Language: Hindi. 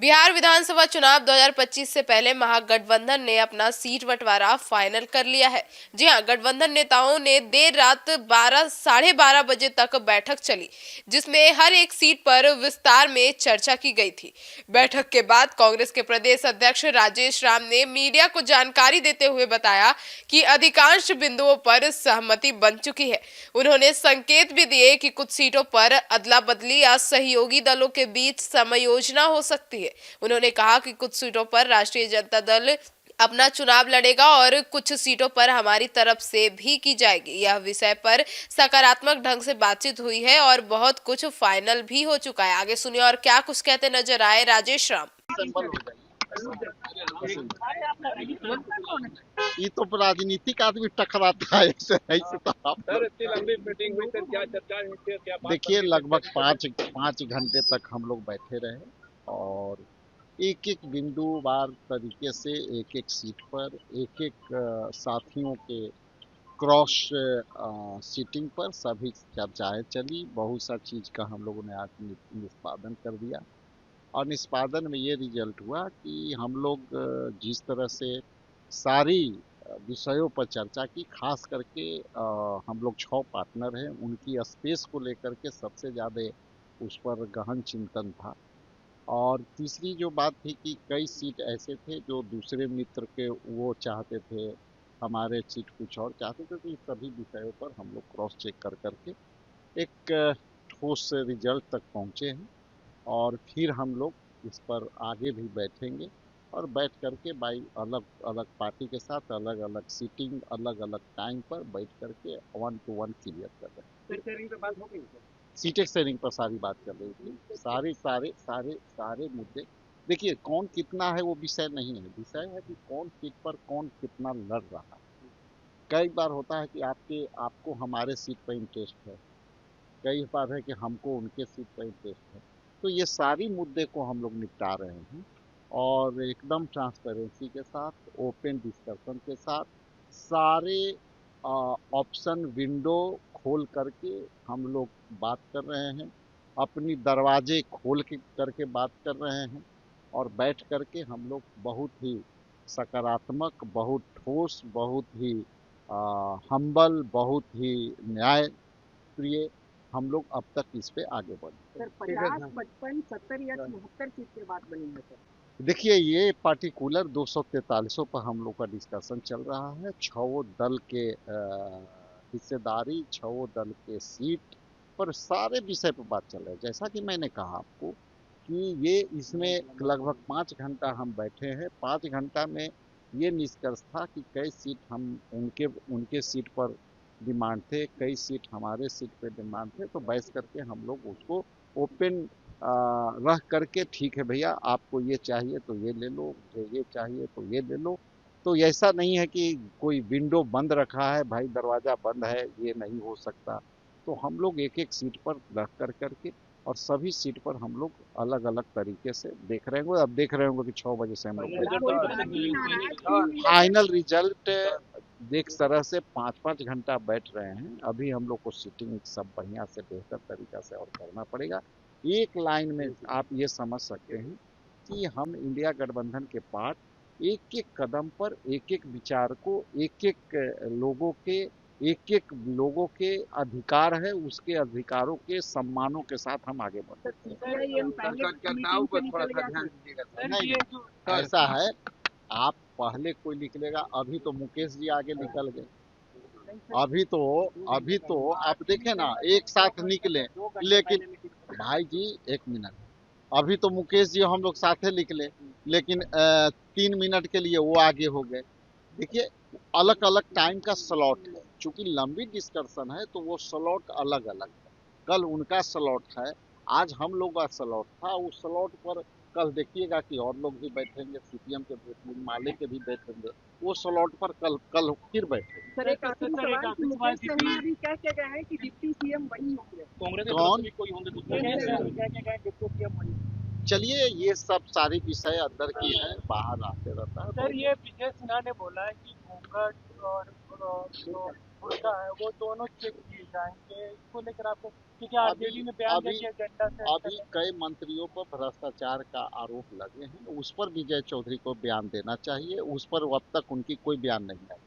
बिहार विधानसभा चुनाव 2025 से पहले महागठबंधन ने अपना सीट बंटवारा फाइनल कर लिया है। जी हां, गठबंधन नेताओं ने देर रात 12 साढ़े 12 बजे तक बैठक चली, जिसमें हर एक सीट पर विस्तार में चर्चा की गई थी। बैठक के बाद कांग्रेस के प्रदेश अध्यक्ष राजेश राम ने मीडिया को जानकारी देते हुए बताया कि अधिकांश बिंदुओं पर सहमति बन चुकी है। उन्होंने संकेत भी दिए कि कुछ सीटों पर अदला बदली या सहयोगी दलों के बीच समायोजना हो सकती है। उन्होंने कहा कि कुछ सीटों पर राष्ट्रीय जनता दल अपना चुनाव लड़ेगा और कुछ सीटों पर हमारी तरफ से भी की जाएगी। यह विषय पर सकारात्मक ढंग से बातचीत हुई है और बहुत कुछ फाइनल भी हो चुका है। आगे सुनिए और क्या कुछ कहते नजर आए राजेश राम। ये तो राजनीतिक आदमी टकराता है ऐसे ऐसे तो आप सर इतनी लंबी मीटिंग हुई सर, क्या चर्चा हुई थी, क्या बात देखिए बनी? लगभग पाँच घंटे तक हम लोग बैठे रहे और एक एक बिंदुवार तरीके से एक एक सीट पर एक एक साथियों के क्रॉस सीटिंग पर सभी चर्चाएं चली। बहुत सा चीज का हम लोगों ने आज निष्पादन कर दिया और निष्पादन में ये रिजल्ट हुआ कि हम लोग जिस तरह से सारी विषयों पर चर्चा की, खास करके हम लोग 6 पार्टनर हैं, उनकी स्पेस को लेकर के सबसे ज़्यादा उस पर गहन चिंतन था। और तीसरी जो बात थी कि कई सीट ऐसे थे जो दूसरे मित्र के वो चाहते थे, हमारे सीट कुछ और चाहते थे, तो इस सभी विषयों पर हम लोग क्रॉस चेक कर करके एक ठोस रिजल्ट तक पहुँचे हैं और फिर हम लोग इस पर आगे भी बैठेंगे और बैठ करके भाई अलग अलग पार्टी के साथ अलग अलग सीटिंग अलग अलग टाइम पर बैठ करके 1 to 1 क्लियर कर रहे हैं। शेयरिंग पे बात हो गई सर? सीटें शेयरिंग पर सारी बात कर रही थी। सारे सारे सारे सारे मुद्दे, देखिए कौन कितना है वो विषय नहीं है, विषय है कि कौन सीट पर कौन कितना लड़ रहा है। कई बार होता है कि आपको हमारे सीट पर इंटरेस्ट है, कई बार है कि हमको उनके सीट पर इंटरेस्ट है। तो ये सारी मुद्दे को हम लोग निपटा रहे हैं और एकदम ट्रांसपेरेंसी के साथ, ओपन डिस्कशन के साथ, सारे ऑप्शन विंडो खोल करके हम लोग बात कर रहे हैं, अपनी दरवाजे खोल के करके बात कर रहे हैं और बैठ करके हम लोग बहुत ही सकारात्मक, बहुत ठोस, बहुत ही हम्बल, बहुत ही न्याय प्रिय हम लोग अब तक इस पे आगे बढ़े। सर 50, 55, 70 या 74 सीट की बात बनी है सर। देखिए ये पार्टिकुलर 243 पर हम लोग का डिस्कशन चल रहा है। 6 दल के हिस्सेदारी, 6 दल के सीट पर सारे विषय पर बात चल रहा है। जैसा कि मैंने कहा आपको कि ये इसमें लगभग 5 घंटा हम बैठे हैं। 5 घंटा में ये निष्कर्ष था कि कई सीट हम उनके उनके सीट पर डिमांड थे, कई सीट हमारे सीट पे डिमांड थे, तो बैठ करके हम लोग उसको ओपन रह करके ठीक है भैया आपको ये चाहिए तो ये ले लो, मुझे ये चाहिए तो ये ले लो। तो ऐसा नहीं है कि कोई विंडो बंद रखा है, भाई दरवाज़ा बंद है ये नहीं हो सकता। तो हम लोग एक एक सीट पर रह कर करके और सभी सीट पर हम लोग अलग अलग तरीके से देख रहे होंगे। अब देख रहे होंगे कि 6 बजे से हम लोग फाइनल रिजल्ट देख तरह से 5 5 घंटा बैठ रहे हैं। अभी हम लोग को सीटिंग सब बढ़िया से बेहतर तरीका से और करना पड़ेगा। एक लाइन में आप ये समझ सकते हैं कि हम इंडिया गठबंधन के पार्ट एक एक कदम पर एक एक विचार को एक एक लोगों के अधिकार है, उसके अधिकारों के सम्मानों के साथ हम आगे बढ़ते हैं। नहीं ऐसा है, आप पहले कोई निकलेगा, अभी तो मुकेश जी आगे निकल गए, अभी तो आप देखें ना एक साथ निकले, लेकिन भाई जी 1 मिनट, अभी तो मुकेश जी हम लोग साथे निकले लेकिन 3 मिनट के लिए वो आगे हो गए। देखिए अलग अलग टाइम का स्लॉट है, चूंकि लंबी डिस्कशन है तो वो स्लॉट अलग अलग है। कल उनका स्लॉट है, आज हम लोग का स्लॉट था। उस स्लॉट पर कल देखिएगा कि और लोग भी बैठेंगे, सीपीएम के बैठेंगे, माले के भी बैठेंगे, वो स्लॉट पर कल कल फिर बैठेंगे। सर एक आखिरी सवाल कि मुकेश सहनी अभी कह के गए हैं कि डिप्टी सीएम वही होंगे। कांग्रेस के कौन? तरफ से भी कोई होंगे दूसरे? कह के गए डिप्टी सीएम वही। चलिए ये सब सारी विषय अंदर की है, बाहर आते रहता है। सर ये विजय सिन्हा ने बोला है कि घूंघट और जो बुर्का है वो दोनों चेक किए जाएंगे, इसको लेकर आपको, क्योंकि आरजेडी ने बयान दिया अभी कि एजेंडा सेट अभी कई मंत्रियों पर भ्रष्टाचार का आरोप लगे हैं, उस पर विजय चौधरी को बयान देना चाहिए, उस पर अब तक उनकी कोई बयान नहीं आई।